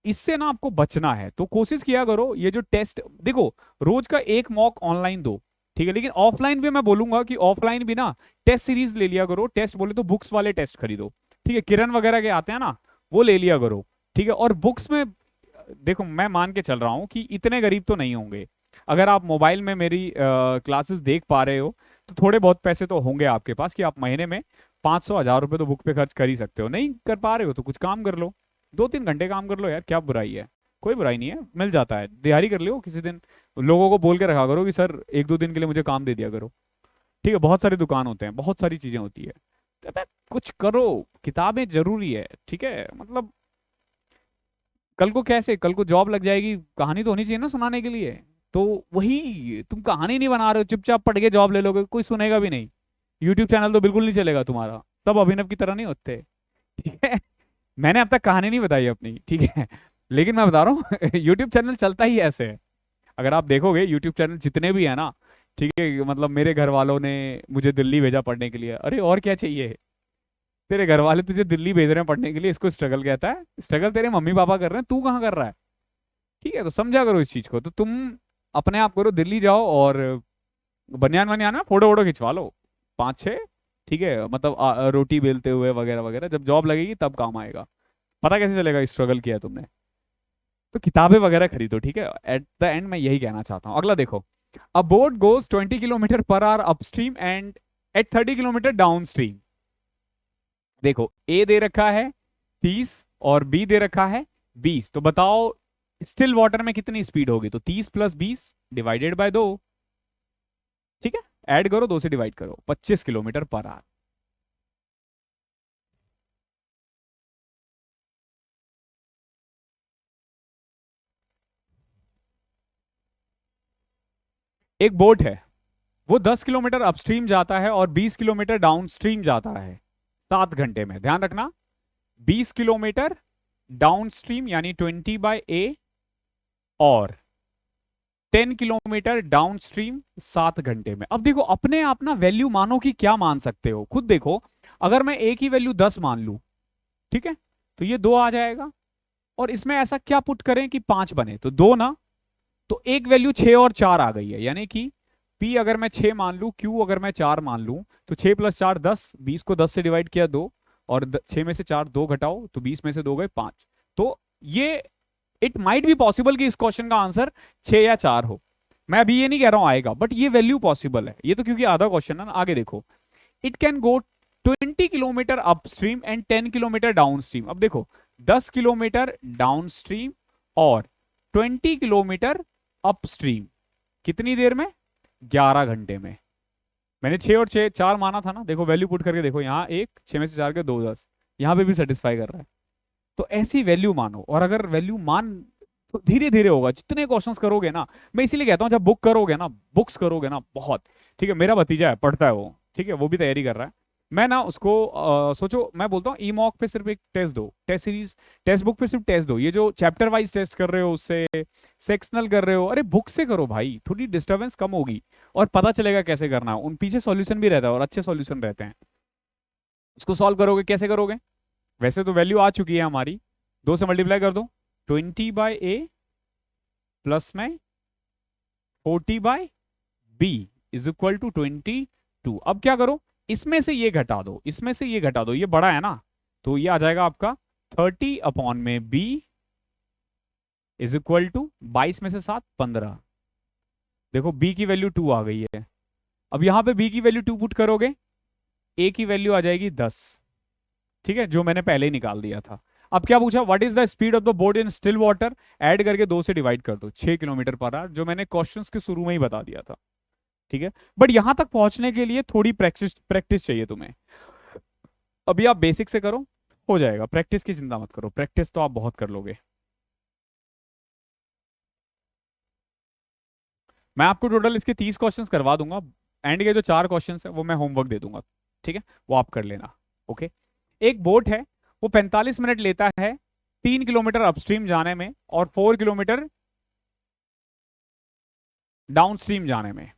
इससे ना आपको बचना है, तो कोशिश किया करो ये जो टेस्ट, देखो रोज का एक मॉक ऑनलाइन दो, ठीक है, लेकिन ऑफलाइन भी मैं बोलूंगा कि ऑफलाइन भी ना टेस्ट सीरीज ले लिया करो। टेस्ट बोले तो बुक्स वाले टेस्ट खरीदो, ठीक है, किरण वगैरह के आते हैं ना, वो ले लिया करो। ठीक है, और बुक्स में देखो मैं मान के चल रहा हूँ कि इतने गरीब तो नहीं होंगे। अगर आप मोबाइल में मेरी क्लासेस देख पा रहे हो तो थोड़े बहुत पैसे तो होंगे आपके पास कि आप महीने में 500-1000 रुपये तो बुक पे खर्च कर ही सकते हो, नहीं कर पा रहे हो तो कुछ काम कर लो, 2-3 घंटे काम कर लो यार, क्या बुराई है, कोई बुराई नहीं है, मिल जाता है, दिहाड़ी कर लो किसी दिन, लोगों को बोल के रखा करो कि सर 1-2 दिन के लिए मुझे काम दे दिया करो, ठीक है, बहुत सारी दुकान होते हैं, बहुत सारी चीजें होती है, तो अबे कुछ करो, किताबें जरूरी है, ठीक है, मतलब कल को कैसे, कल को जॉब लग जाएगी, कहानी तो होनी चाहिए ना सुनाने के लिए, तो वही तुम कहानी नहीं बना रहे हो, चुपचाप पढ़ के जॉब ले लोगे, कोई सुनेगा भी नहीं, यूट्यूब चैनल तो बिल्कुल नहीं चलेगा तुम्हारा, सब अभिनव की तरह नहीं होते, ठीक है, मैंने अब तक कहानी नहीं बताई अपनी, ठीक है, लेकिन मैं बता रहा हूँ यूट्यूब चैनल चलता ही ऐसे है, अगर आप देखोगे यूट्यूब चैनल जितने भी है ना, ठीक है, मतलब मेरे घर वालों ने मुझे दिल्ली भेजा पढ़ने के लिए, अरे और क्या चाहिए, तेरे घर वाले तुझे दिल्ली भेज रहे हैं पढ़ने के लिए, इसको स्ट्रगल कहता है, स्ट्रगल तेरे मम्मी पापा कर रहे हैं, तू कहाँ कर रहा है, ठीक है, तो समझा करो इस चीज को, तो तुम अपने आप करो, दिल्ली जाओ और बनियान वनियान में फोटो वोटो खिंचवा लो 5-6, ठीक है, मतलब रोटी बेलते हुए वगैरह वगैरह, जब जॉब लगेगी तब काम आएगा, पता कैसे चलेगा स्ट्रगल किया तुमने, तो किताबें वगैरह खरीदो, ठीक है, एट द एंड मैं यही कहना चाहता हूँ। अगला देखो, a boat goes 20 kilometre per hour upstream and at 30 kilometre downstream, देखो ए दे रखा है 30 और बी दे रखा है 20, तो बताओ स्टिल वाटर में कितनी स्पीड होगी, तो 30 + 20 डिवाइडेड बाय 2, ठीक है, ऐड करो 2 से डिवाइड करो, 25 किलोमीटर पर आवर। एक बोट है, वो 10 किलोमीटर अपस्ट्रीम जाता है और 20 किलोमीटर डाउनस्ट्रीम जाता है 7 घंटे में, ध्यान रखना 20 किलोमीटर डाउनस्ट्रीम यानी 20/A और 10 किलोमीटर डाउनस्ट्रीम 7 घंटे में। अब देखो अपने आप ना वैल्यू मानो कि क्या मान सकते हो, खुद देखो, अगर मैं ए की वैल्यू 10 मान लू, ठीक है, तो ये 2 आ जाएगा, और इसमें ऐसा क्या पुट करें कि 5 बने, तो 2 ना, तो एक वैल्यू 6 और 4 आ गई है, यानी कि P अगर मैं 6 मान लू, Q अगर मैं 4 मान लू, तो 6 + 4 10, 20 को 10 से डिवाइड किया 2, और 6 में से 4 2 घटाओ, तो 20 में से 2 गए 5, तो ये इट माइट बी पॉसिबल कि इस क्वेश्चन का आंसर 6 या 4 हो, मैं अभी ये नहीं कह रहा हूं आएगा, बट ये वैल्यू पॉसिबल है, ये तो क्योंकि आधा क्वेश्चन है ना, आगे देखो, it can go 20 kilometre upstream and 10 kilometre downstream, अब देखो 10 किलोमीटर डाउनस्ट्रीम और 20 किलोमीटर अपस्ट्रीम, कितनी देर में, 11 घंटे में, मैंने 6 और 6 4 माना था ना, देखो वैल्यू पुट करके देखो, यहाँ 1 6 में से 4 के 2 10, यहाँ पे भी सेटिस्फाई कर रहा है, तो ऐसी वैल्यू मानो, और अगर वैल्यू मान तो धीरे धीरे होगा, जितने क्वेश्चंस करोगे ना, मैं इसीलिए कहता हूँ जब बुक करोगे ना, बुक्स करोगे ना बहुत, ठीक है, मेरा भतीजा है पढ़ता है वो, ठीक है, वो भी तैयारी कर रहा है, मैं ना उसको सोचो, मैं बोलता हूँ ई मॉक पे सिर्फ एक टेस्ट दो, टेस्ट सीरीज, टेक्स्ट बुक पे सिर्फ टेस्ट दो, ये जो चैप्टर वाइज टेस्ट कर रहे हो उससे सेक्शनल कर रहे हो, अरे बुक से करो भाई, थोड़ी डिस्टर्बेंस कम होगी, और पता चलेगा कैसे करना है, उन पीछे सॉल्यूशन भी रहता है और अच्छे सॉल्यूशन रहते हैं, इसको सॉल्व करोगे कैसे करोगे, वैसे तो वैल्यू आ चुकी है हमारी, 2 से मल्टीप्लाई कर दो, 20/A प्लस में 40/B इज इक्वल टू 22, अब क्या करो, इसमें से ये घटा दो, इसमें से ये घटा दो, ये बड़ा है ना, तो ये आ जाएगा आपका 30/B इज इक्वल टू 22 में से 7 15, देखो B की वैल्यू 2 आ गई है, अब यहां पे B की वैल्यू 2 पुट करोगे, A की वैल्यू आ जाएगी 10, ठीक है, जो मैंने पहले ही निकाल दिया था, अब क्या पूछा, what is the speed of the boat in still water, add करके 2 से डिवाइड कर दो, 6 किलोमीटर पर आवर, जो मैंने क्वेश्चंस के शुरू में ही बता दिया था, ठीक है, बट यहां तक पहुंचने के लिए थोड़ी प्रैक्टिस प्रैक्टिस चाहिए तुम्हें, अभी आप बेसिक से करो, हो जाएगा, प्रैक्टिस की चिंता मत करो, प्रैक्टिस तो आप बहुत कर लोगे, मैं आपको टोटल इसके 30 क्वेश्चंस करवा दूंगा, एंड के जो 4 क्वेश्चंस है वो मैं होमवर्क दे दूंगा, ठीक है, वो आप कर लेना, ओके, एक बोट है, वो 45 मिनट लेता है 3 किलोमीटर अपस्ट्रीम जाने में और 4 किलोमीटर डाउनस्ट्रीम जाने में,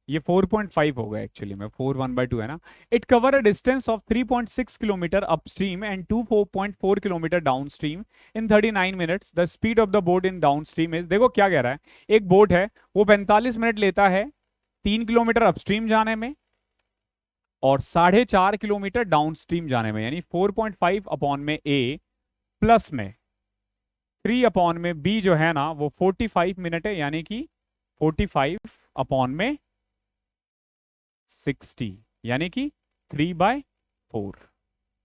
ये 4.5 होगा एक्चुअली में, 4 1/2 है ना, it cover a distance of 3.6 kilometre upstream and 4.4 kilometre downstream in 39 minutes, the speed of the boat in downstream is, देखो क्या कह रहा है, एक बोट है वो 45 मिनट लेता है 3 किलोमीटर अपस्ट्रीम जाने में और 4.5 किलोमीटर डाउनस्ट्रीम जाने में, यानी 4.5 में ए प्लस में 3 में बी जो है ना वो 45 मिनट है, यानी कि 45 में 60, यानी कि 3/4, 4।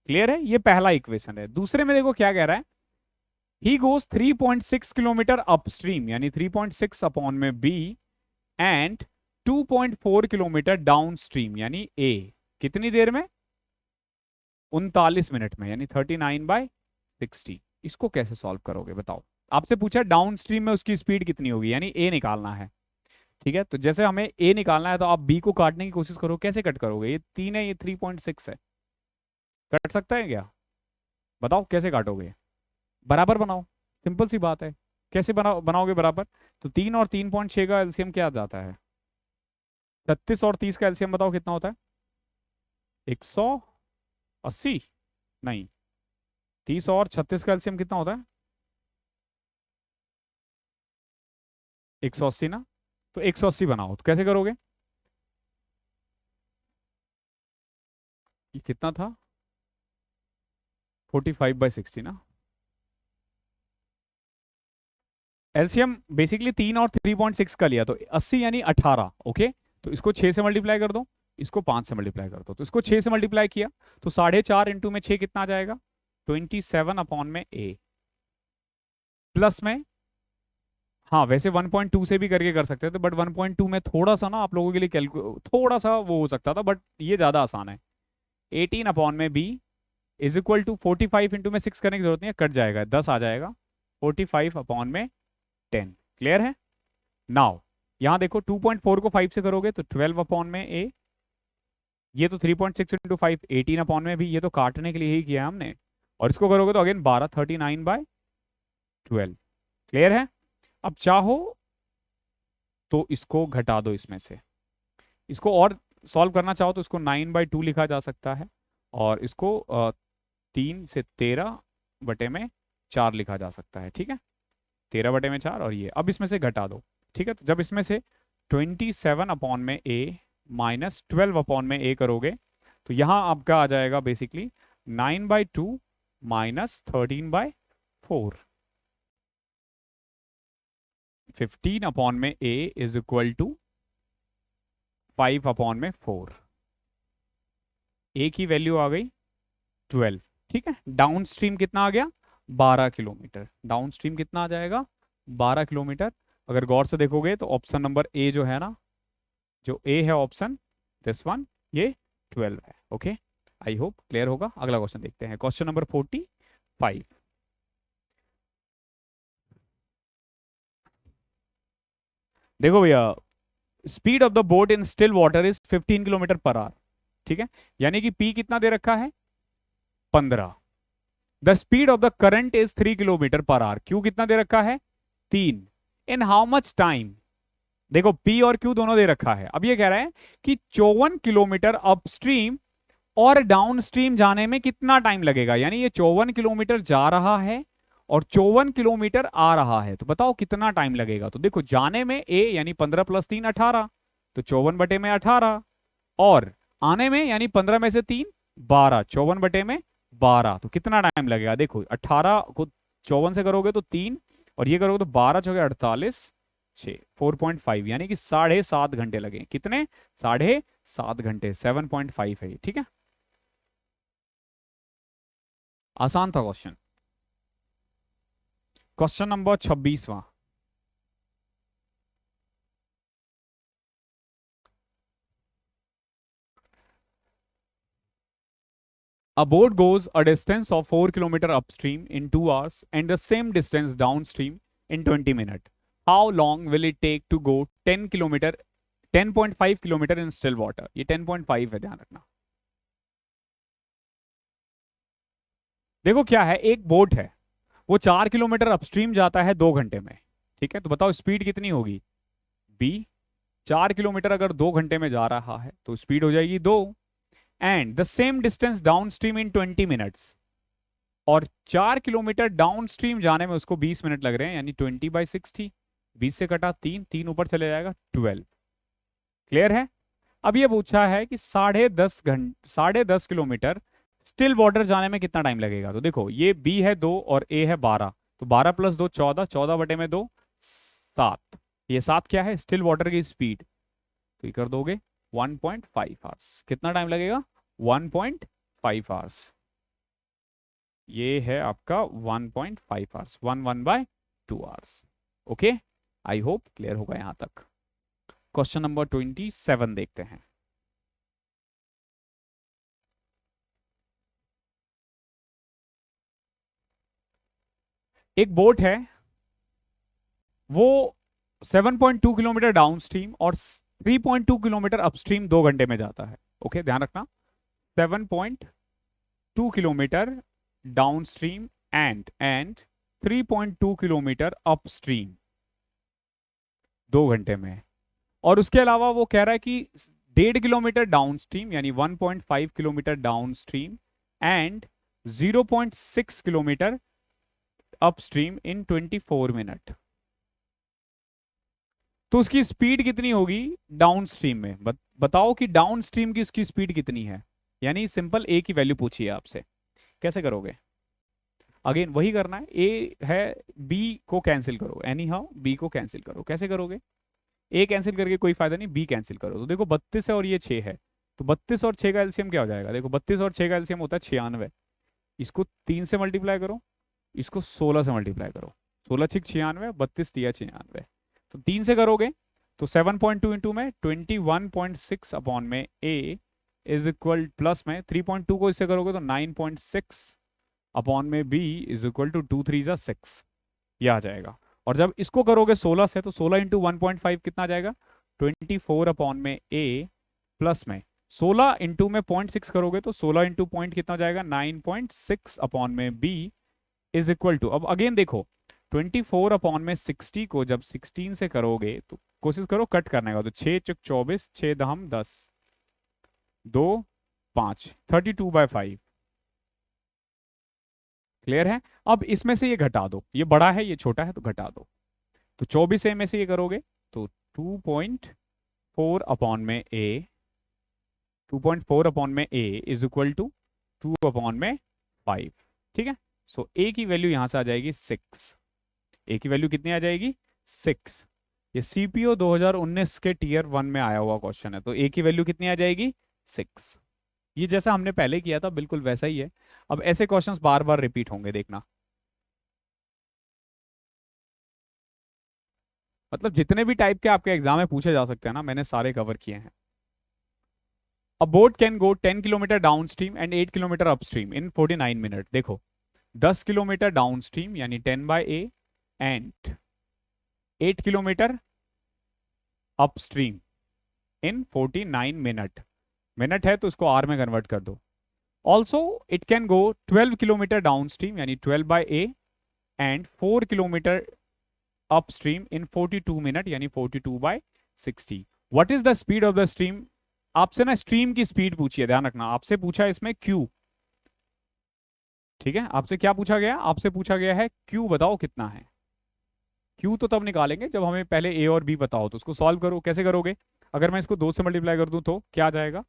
क्लियर है? ये पहला इक्वेशन है। दूसरे में देखो क्या कह रहा है, ही गोज 3.6 किलोमीटर अपस्ट्रीम, यानी 3.6 अपॉन में B, and 2.4 kilometre downstream यानी ए, कितनी देर में? 39 मिनट में, यानी 39/60। इसको कैसे सॉल्व करोगे बताओ? आपसे पूछा डाउन स्ट्रीम में उसकी स्पीड कितनी होगी, यानी ए निकालना है। ठीक है, तो जैसे हमें ए निकालना है तो आप बी को काटने की कोशिश करो। कैसे कट करोगे? ये 3 है, ये 3.6 है, कट सकता है क्या? बताओ कैसे काटोगे? बराबर बनाओ, सिंपल सी बात है। कैसे बनाओगे बराबर? तो 3 और 3.6 का एलसीएम क्या आ जाता है? 36 और 30 का एलसीएम बताओ कितना होता है? 180? नहीं, 30 और 36 का एलसीएम कितना होता है? 180 ना। तो 180 बनाओ, तो कैसे करोगे? ये कितना था? 45/60 ना। एलसीएम बेसिकली 3 और 3.6 का लिया, तो 80 यानी 18। ओके, तो इसको 6 से मल्टीप्लाई कर दो, इसको 5 से मल्टीप्लाई कर दो। तो इसको 6 से मल्टीप्लाई किया तो 4.5 इंटू में 6 कितना आ जाएगा? 27 अपॉन में ए, प्लस में, हाँ वैसे 1.2 से भी करके कर सकते थे, बट 1.2 में थोड़ा सा ना आप लोगों के लिए थोड़ा सा वो हो सकता था, बट ये ज़्यादा आसान है। 18 अपॉन में B is equal to 45 into में 6 करने की जरूरत नहीं है, कट जाएगा, 10 आ जाएगा। 45 अपॉन में 10। क्लियर है? नाउ यहां देखो 2.4 को 5 से करोगे तो 12 अपॉन में ए, ये तो 3.6 इंटू 5 18 अपॉन में भी, ये तो काटने के लिए ही किया हमने। और इसको करोगे तो अगेन 12, 39/12। क्लियर है? अब चाहो तो इसको घटा दो इसमें से, इसको और सॉल्व करना चाहो तो इसको 9/2 लिखा जा सकता है, और इसको 3 से 13/4 लिखा जा सकता है। ठीक है, 13/4, और ये अब इसमें से घटा दो। ठीक है, तो जब इसमें से 27 अपॉन में ए माइनस 12 अपॉन में ए करोगे तो यहां आपका आ जाएगा बेसिकली 9/2 माइनस 13/4। 15 अपॉन में ए इज इक्वल टू 5 अपॉन में 4। ए की वैल्यू आ गई 12। ठीक है, डाउन स्ट्रीम कितना आ गया? 12 किलोमीटर। डाउन स्ट्रीम कितना आ जाएगा? 12 किलोमीटर। अगर गौर से देखोगे तो ऑप्शन नंबर ए जो है ना, जो ए है ऑप्शन, दिस वन, ये 12 है। ओके, आई होप क्लियर होगा। अगला क्वेश्चन देखते हैं, क्वेश्चन नंबर 45। देखो भैया, speed of the boat in still water is 15 kilometre per our. ठीक है, यानी कि पी कितना दे रखा है? 15। The speed of the current is 3 kilometre per our. Q कितना दे रखा है? 3। In how much time? देखो पी और क्यू दोनों दे रखा है। अब ये कह रहा है कि 54 किलोमीटर अपस्ट्रीम और डाउन स्ट्रीम जाने में कितना टाइम लगेगा, यानी ये 54 किलोमीटर जा रहा है और 54 किलोमीटर आ रहा है, तो बताओ कितना टाइम लगेगा। तो देखो जाने में ए यानी 15 + 3 18, तो 54/18, और आने में यानी 15 में से 3 12, 54/12, तो कितना टाइम लगेगा? देखो 18 को 54 से करोगे तो 3, और ये करोगे तो 12 चौके 48, 6, 4.5, यानी कि 7.5 घंटे लगे। कितने? 7.5 घंटे, 7.5 है ये। ठीक है, आसान था क्वेश्चन। क्वेश्चन नंबर 26वां। A boat goes a distance of 4 kilometer upstream in 2 hours and the same distance downstream in 20 minutes. How long will it take to go 10 kilometer 10.5 kilometre in still water? ये 10.5 है, ध्यान रखना। देखो क्या है, एक boat है, वो 4 किलोमीटर अपस्ट्रीम जाता है 2 घंटे में। ठीक है, तो बताओ स्पीड कितनी होगी? बी। 4 किलोमीटर अगर 2 घंटे में जा रहा है तो स्पीड हो जाएगी 2, and the same distance down stream in 20 minutes, और 4 किलोमीटर डाउन स्ट्रीम जाने में उसको 20 मिनट लग रहे हैं, यानी 20/60। 20 से कटा 3, 3 ऊपर चले जाएगा 12। क्लियर है? अब ये पूछा है कि 10.5 किलोमीटर स्टिल वाटर जाने में कितना टाइम लगेगा। तो देखो ये बी है 2 और ए है 12, तो 12 + 2 14, 14/2 7। ये 7 क्या है? स्टिल वाटर की स्पीड। तो ये कर दोगे 1.5 आवर्स। कितना टाइम लगेगा? 1.5 1.5 आवर्स, ये है आपका 1.5 hours, 1/2 hours. Okay, I hope clear होगा यहां तक। क्वेश्चन नंबर 27 देखते हैं। एक बोट है, वो 7.2 किलोमीटर डाउन स्ट्रीम और 3.2 किलोमीटर अपस्ट्रीम 2 घंटे में जाता है। ओके, ध्यान रखना, 7.2 kilometre downstream and 3.2 kilometre upstream 2 घंटे में। और उसके अलावा वो कह रहा है कि 1.5 किलोमीटर डाउन स्ट्रीम यानी 1.5 kilometre downstream and 0.6 kilometre upstream in 24 minute. तो उसकी स्पीड कितनी होगी डाउन स्ट्रीम में? बताओ कि डाउन स्ट्रीम की उसकी स्पीड कितनी है। यानी सिंपल ए की वैल्यू पूछी है आपसे, कैसे करोगे? अगेन वही करना है, ए है, बी को कैंसिल करो, एनी हाउ बी को कैंसिल करो। कैसे करोगे? ए कैंसिल करके कोई फायदा नहीं, बी कैंसिल करो। तो देखो 32 है और ये 6 है, तो 32 और 6 का एलसीएम क्या हो जाएगा? देखो 32 और 6 का एलसीएम होता है 96। इसको 3 से मल्टीप्लाई करो, इसको 16 से मल्टीप्लाई करो। 16 6 96, 32 3 96। तो 3 से करोगे तो 7.2 इंटू में 21.6 अपॉन में ए इज इक्वल प्लस में 3.2 को इससे करोगे तो 9.6 अपॉन में बी इज इक्वल टू 2 3 जा 6, ये आ जाएगा। और जब इसको करोगे 16 से तो 16 इंटू 1.5 कितना आ जाएगा? 24 अपॉन में ए प्लस में 16 इंटू में 0.6 करोगे तो 16 इंटू पॉइंट कितना हो जाएगा? 9.6 अपॉन में बी इज इक्वल टू, अब अगेन देखो 24 अपॉन में 60 को जब 16 से करोगे तो कोशिश करो कट करने का, तो 6 चुक 24, 6 दहम 10, 2 5, 32/5। क्लियर है? अब इसमें से ये घटा दो, ये बड़ा है ये छोटा है तो घटा दो। तो 24 में से ये करोगे तो 2.4 अपॉन में ए, 2.4 अपॉन में ए इज इक्वल टू 2 अपॉन में 5। ठीक है, सो ए की वैल्यू यहां से आ जाएगी 6। ए की वैल्यू कितनी आ जाएगी? 6। ये सीपीओ 2019 के टीयर 1 में आया हुआ क्वेश्चन है, तो ए की वैल्यू कितनी आ जाएगी? 6। ये जैसा हमने पहले किया था बिल्कुल वैसा ही है। अब ऐसे क्वेश्चंस बार बार रिपीट होंगे, देखना। मतलब जितने भी टाइप के आपके एग्जाम में पूछे जा सकते हैं ना, मैंने सारे कवर किए हैं। अ boat can go 10 kilometre downstream and 8 kilometre upstream in 49 minute. देखो 10 किलोमीटर डाउन स्ट्रीम यानी 10/a and 8 kilometre upstream in 49 minute. Minute है तो उसको आर में कन्वर्ट कर दो। Also it can go 12 kilometre downstream यानी 12/a and 4 kilometre upstream in 42 minute यानी 42/60। What is the speed of the stream? आपसे ना स्ट्रीम की स्पीड पूछी है, ध्यान रखना। आपसे पूछा है इसमें क्यू, ठीक है? आपसे क्या पूछा गया? आपसे पूछा गया है क्यू बताओ कितना है। क्यू तो तब निकालेंगे जब हमें पहले ए और बी पता हो। तो उसको सॉल्व करो, कैसे करोगे? अगर मैं इसको 2 से मल्टीप्लाई कर दूं तो क्या आ जाएगा?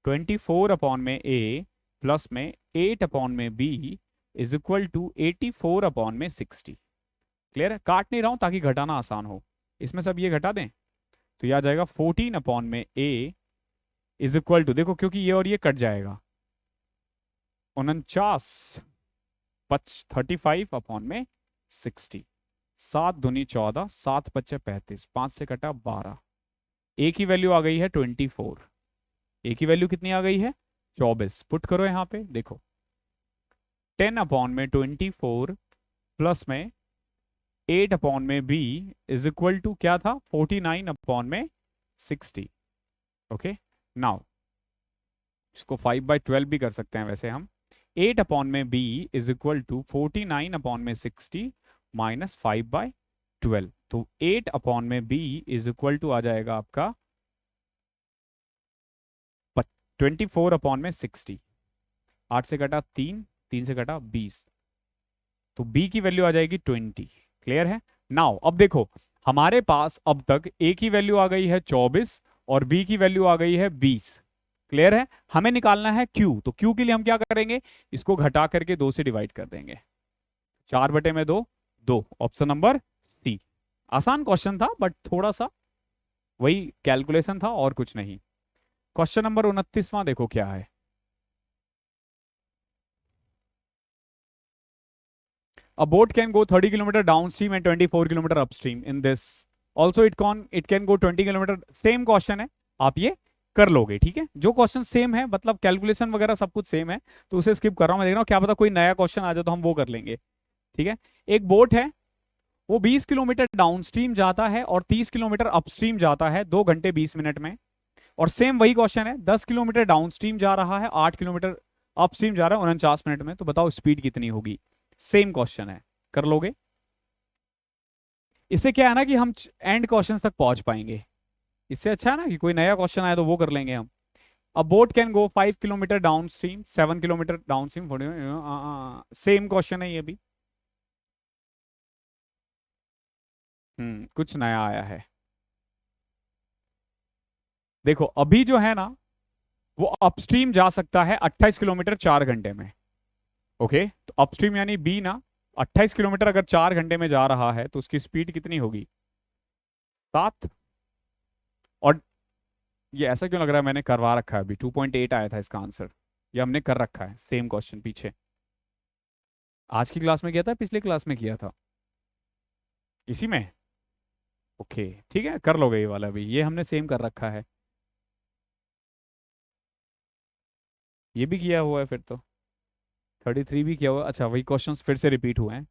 24 अपॉन में ए प्लस में 8 अपॉन में B is equal to 84 upon में 60। क्लियर है? काट नहीं रहा हूं ताकि घटाना आसान हो। इसमें सब ये घटा दें तो यह आ जाएगा 14 अपॉन में ए इज इक्वल टू, देखो क्योंकि ये और ये कट जाएगा, 49 35 अपॉन में 60। 7 दूनी 14, 7 पच्चे 35, 5 से कटा 12। ए की वैल्यू आ गई है 24। ए की वैल्यू कितनी आ गई है? 24। पुट करो यहां पे, देखो 10 अपॉन में 24 प्लस में 8 अपॉन में बी इज इक्वल टू क्या था? 49 अपॉन में 60। ओके, नाउ इसको 5/12 भी कर सकते हैं वैसे हम। 8 अपॉन में B is equal to 49 upon में 60 माइनस 5/12। तो 8 अपॉन में बी इज इक्वल टू आ जाएगा आपका 24 अपॉन में 60। 8 से कटा 3, 3 से कटा 20, तो बी की वैल्यू आ जाएगी 20। क्लियर है? नाउ अब देखो हमारे पास अब तक ए की वैल्यू आ गई है 24 और बी की वैल्यू आ गई है 20। क्लियर है? हमें निकालना है क्यू। तो क्यू के लिए हम क्या करेंगे? इसको घटा करके 2 से डिवाइड कर देंगे। 4/2, 2। Option number C. आसान क्वेश्चन था बट थोड़ा सा वही कैलकुलेशन था और कुछ नहीं। क्वेश्चन नंबर 29वां देखो क्या है। A boat can go 30 kilometer downstream and 24 kilometer upstream in this. Also it can go 20 kilometer. Same question है, आप ये कर लोगे, ठीक है। जो क्वेश्चन सेम है, मतलब कैलकुलेशन वगैरह सब कुछ सेम है, तो उसे स्किप कर रहा हूं मैं। देख रहा हूँ क्या पता कोई नया क्वेश्चन आ जाए तो हम वो कर लेंगे, ठीक है। एक बोट है, वो 20 किलोमीटर डाउनस्ट्रीम जाता है और 30 किलोमीटर अपस्ट्रीम जाता है 2 घंटे 20 मिनट में। और सेम वही क्वेश्चन है, 10 किलोमीटर डाउनस्ट्रीम जा रहा है, 8 किलोमीटर अपस्ट्रीम जा रहा है 49 मिनट में। तो बताओ स्पीड कितनी होगी। सेम क्वेश्चन है, कर लोगे। इससे क्या है ना कि हम एंड क्वेश्चन तक पहुंच पाएंगे। इससे अच्छा है ना कि कोई नया क्वेश्चन आए तो वो कर लेंगे हम। अ boat can go 5 kilometre downstream, 7 kilometre downstream. Same question है ये भी। कुछ नया आया है। देखो अभी जो है ना, वो अपस्ट्रीम जा सकता है 28 किलोमीटर 4 घंटे में। ओके, तो अपस्ट्रीम यानी बी ना, 28 किलोमीटर अगर 4 घंटे में जा रहा है तो उसकी स्पीड कितनी होगी? 7। और ये ऐसा क्यों लग रहा है मैंने करवा रखा है अभी? 2.8 आया था इसका आंसर, ये हमने कर रखा है सेम क्वेश्चन पीछे। आज की क्लास में किया था, पिछली क्लास में किया था, इसी में। ओके ठीक है, कर लोगे ये वाला भी, ये हमने सेम कर रखा है। ये भी किया हुआ है फिर तो। 33 भी किया हुआ है। अच्छा, वही क्वेश्चंस फिर से रिपीट हुए हैं।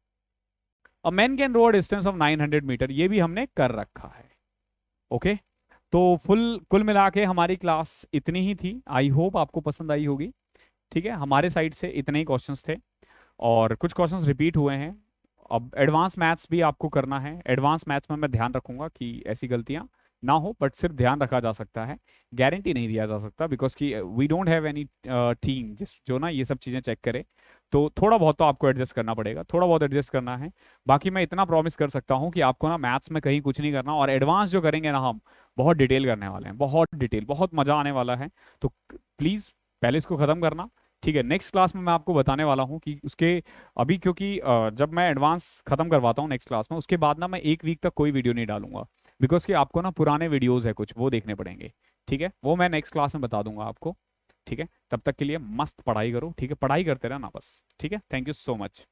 A man can row distance of 900 metre, ये भी हमने कर रखा है। ओके, तो कुल मिला के हमारी क्लास इतनी ही थी। आई होप आपको पसंद आई होगी, ठीक है। हमारे साइड से इतने ही क्वेश्चंस थे और कुछ क्वेश्चंस रिपीट हुए हैं। अब एडवांस मैथ्स भी आपको करना है। एडवांस मैथ्स में मैं ध्यान रखूंगा कि ऐसी गलतियां ना हो, बट सिर्फ ध्यान रखा जा सकता है, गारंटी नहीं दिया जा सकता, बिकॉज कि we don't have any team जिस जो ना ये सब चीज़ें चेक करे। तो थोड़ा बहुत तो आपको एडजस्ट करना पड़ेगा, थोड़ा बहुत एडजस्ट करना है। बाकी मैं इतना प्रॉमिस कर सकता हूँ कि आपको ना मैथ्स में कहीं कुछ नहीं करना, और एडवांस जो करेंगे ना हम, बहुत डिटेल करने वाले हैं, बहुत डिटेल, बहुत मज़ा आने वाला है। तो प्लीज़ पहले इसको ख़त्म करना, ठीक है। नेक्स्ट क्लास में मैं आपको बताने वाला हूँ कि उसके अभी, क्योंकि जब मैं एडवांस खत्म करवाता हूँ नेक्स्ट क्लास में, उसके बाद ना मैं एक वीक तक कोई वीडियो नहीं डालूंगा, बिकॉज कि आपको ना पुराने वीडियोस है कुछ, वो देखने पड़ेंगे, ठीक है। वो मैं नेक्स्ट क्लास में बता दूंगा आपको, ठीक है। तब तक के लिए मस्त पढ़ाई करो, ठीक है, पढ़ाई करते रहना बस, ठीक है। Thank you so much.